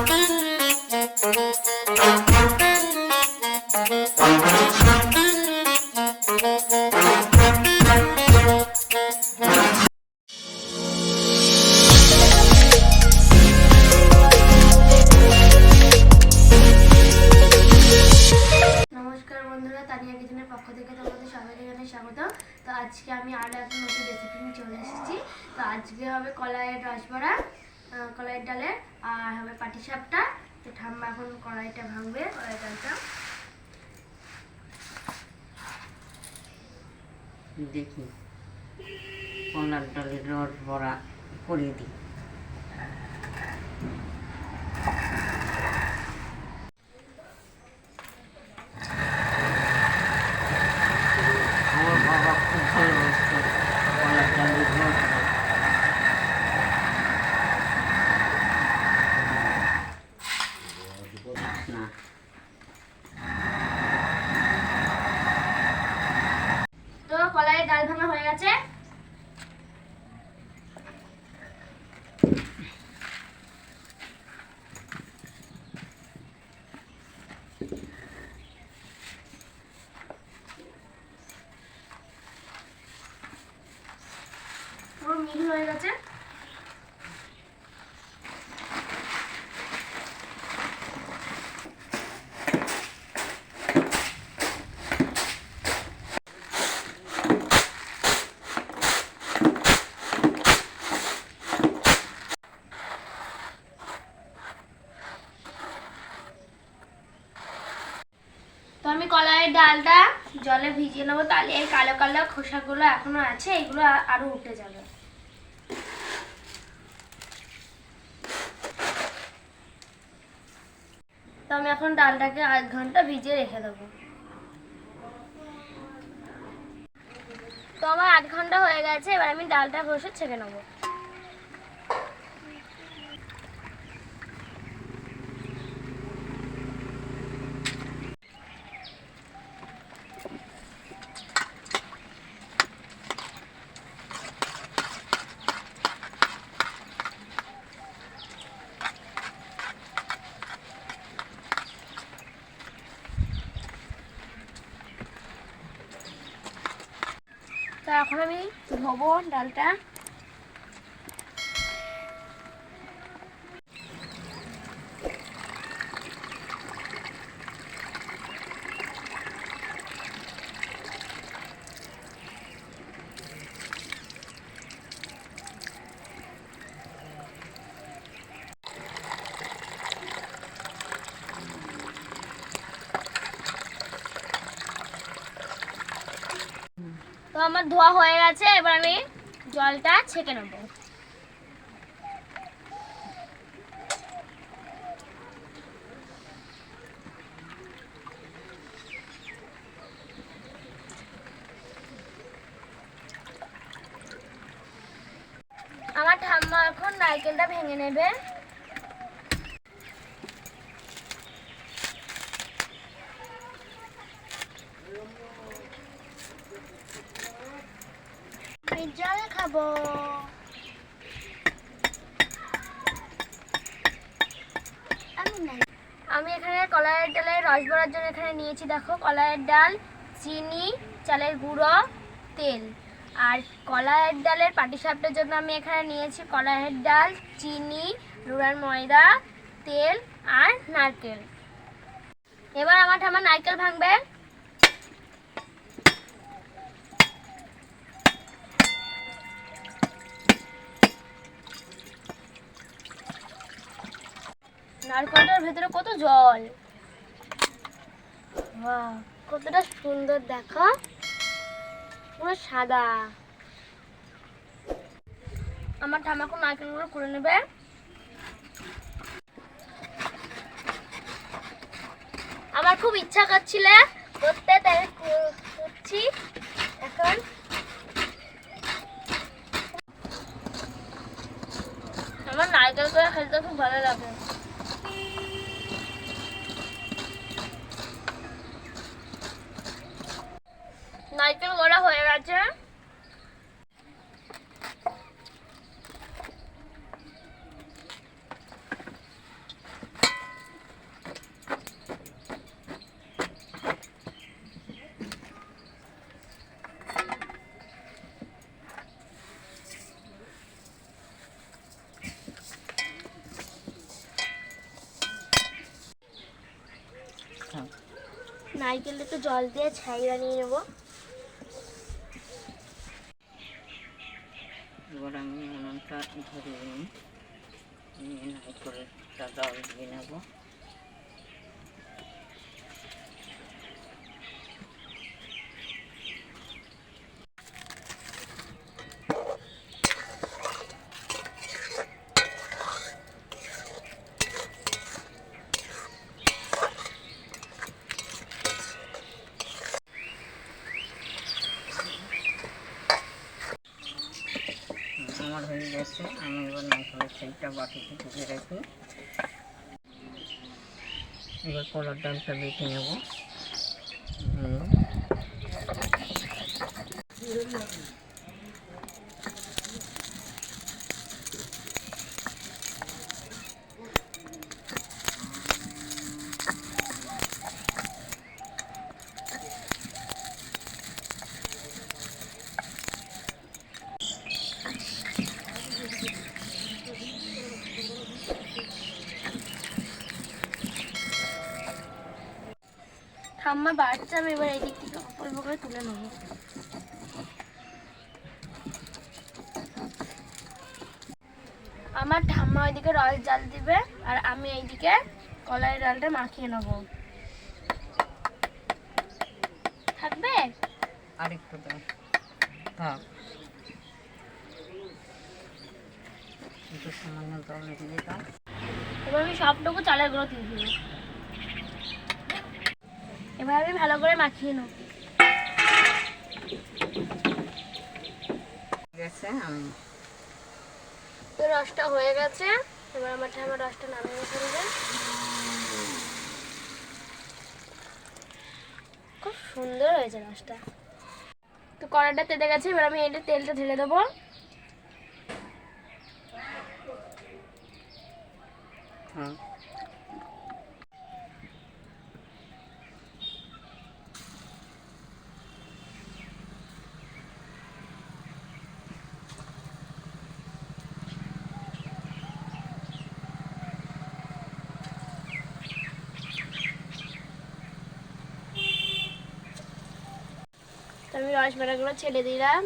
তানিয়া কিচেনের পক্ষ থেকে তোমাদের সবাইকে জানাই স্বাগত। তো আজকে আমি আরও একটা নতুন রেসিপি নিয়ে চলে এসেছি। তো আজকে হবে কলাইয়ের রসবড়া, কলাইয়ের ডালের, আর হবে পাটিসাপটা। তো ঠাম্মা এখন কড়াইটা ভাঙবে, কলাই ডালটা। দেখি কলার ডালের রসবড়া করে দিই। আমার বাবা খুব ভালোবাসতো কলার ডালের রসবড়া। না তো কলাইয়ের ডাল ভাঙা হয়ে গেছে। পুরো মিহি হয়ে গেছে। তো আমি কলাইয়ের ডালটা জলে ভিজিয়ে নেবো, তাহলে এই কালো কালো খোসাগুলো এখনো আছে, এগুলো আরো উঠে যাবে। তো আমি এখন ডালটাকে আধ ঘন্টা ভিজিয়ে রেখে দেবো। তো আমার আধ ঘন্টা হয়ে গেছে, এবার আমি ডালটা ঘষে ছেঁকে নেবো। তো এখন আমি ধোবো ডালটা। তো আমার ধোয়া হয়ে গেছে, এবার আমি জলটা ছেঁকে নেব। আমার ঠাম্মা এখন নারকেলটা ভেঙে নেবে। জল খাবো। আমি এখানে কলাইয়ের ডালের রসবড়ার জন্য এখানে নিয়েছি, দেখো, কলাইয়ের ডাল, চিনি, চালের গুঁড়ো, তেল। আর কলাইয়ের ডালের পাটিসাপটার জন্য আমি এখানে নিয়েছি কলাইয়ের ডাল, চিনি, রুড়ার ময়দা, তেল আর নারকেল। এবার আমার ঠাম্মা নারকেল ভাঙবে। নারকেলটার ভেতরে কত জল, বাহ কতটা সুন্দর, দেখো পুরো সাদা। আমার ঠাম্মা এখন নারকেলগুলো করে নেবে। আমার খুব ইচ্ছা করছিল করতে, তাই করছি এখন। আমার নারকেল করে খেতে খুব ভালো লাগে। নারকেল করা হয়ে গেছে। নারকেলটা একটু জল দিয়ে ছাইড়া নিয়ে নেবো। এবার আমি উনুনটা ধরিয়ে নিয়ে নারকেলটা জল দিয়ে নেব। আমার হয়ে গেছে, আমি এবার নারকেলের সেইটা বাটিতে ঢুকে রাখি। এবার কলার ডালটা বেটে নেব। ঠাম্মা বাড়ছে, আমি এবার এই দিক থেকে অল্প করে তুলে নেবো। আমার ঠাম্মা ওইদিকে রস জাল দিবে আর আমি এইদিকে কলাইয়ের ডালটা মাখিয়ে নেবো। থাকবে আরেকটু দাও, থাক। একটু সামান্য জল দিয়ে দাও। এবার আমি সবটুকু চালের গুঁড়ো দিয়ে দিব। এবার আমি ভালো করে মাখিয়ে নেব। আমি তো রসটা হয়ে গেছে, এবার আমার ঠাম্মা রসটা নামিয়ে ফেলবে। খুব সুন্দর হয়েছে রসটা। তো কড়াইটা তেতে গেছে, এবার আমি এটা তেলটা ঢেলে দেবো। আমি রসমালাইগুলো ছেড়ে দিলাম।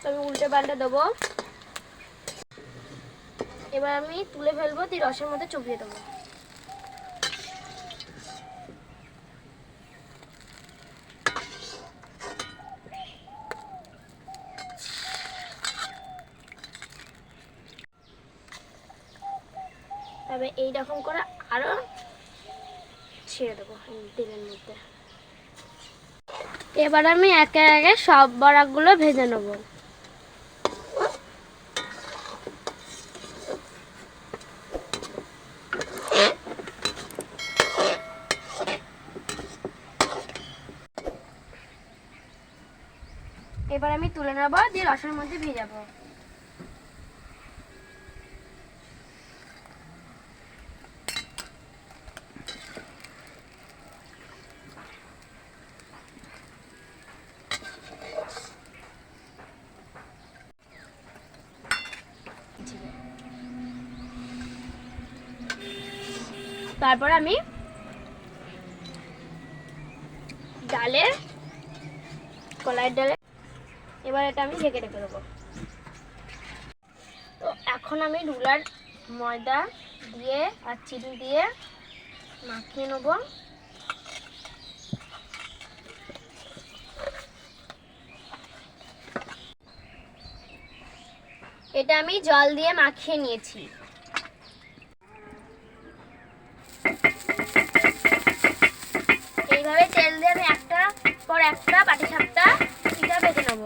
আমি উল্টে পাল্টে দেবো। এবার আমি তুলে ফেলবো, দিয়ে রসের মধ্যে চুবিয়ে দেবো। তবে এইরকম করে আরো ছেড়ে দেবো তেলের মধ্যে। এবার আমি একে একে সব বড়াগুলো ভেজে নেব। এবার আমি তুলে নেব, দিয়ে রসের মধ্যে ভেজাবো। তারপর আমি ডালের কলাইয়ের ডালে এবার এটা আমি ঢেকে রেখে দেবো। তো এখন আমি রুলার ময়দা দিয়ে আর চিনি দিয়ে মাখিয়ে নেব। এটা আমি জল দিয়ে মাখিয়ে নিয়েছি। এইভাবে তেল দিয়ে আমি একটা পর একটা পাটিসাপটা পিঠা ভেজে নেব।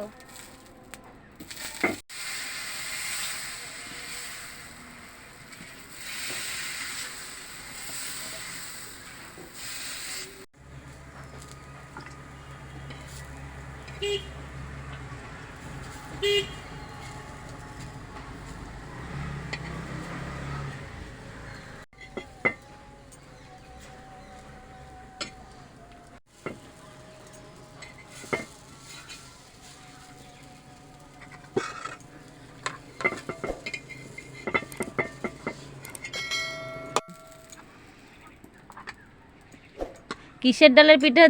কিসের ডালের পিঠা?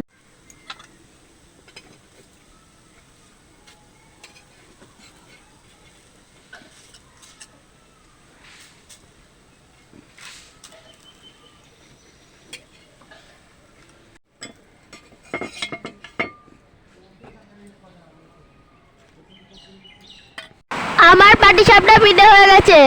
আমার পাটিসাপটা পিঠে হয়ে গেছে।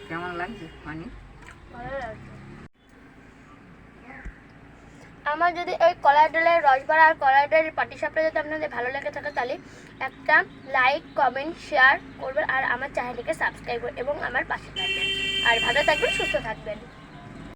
কেমন লাগছে মানে? আমার যদি ওই কলার ডালের রসবড়া আর কলার ডালের পাটিসাপটা যদি আপনাদের ভালো লেগে থাকে তাহলে একটা লাইক কমেন্ট শেয়ার করবেন আর আমার চ্যানেলটিকে সাবস্ক্রাইব করবেন এবং আমার পাশে থাকবেন। আর ভালো থাকবেন, সুস্থ থাকবেন।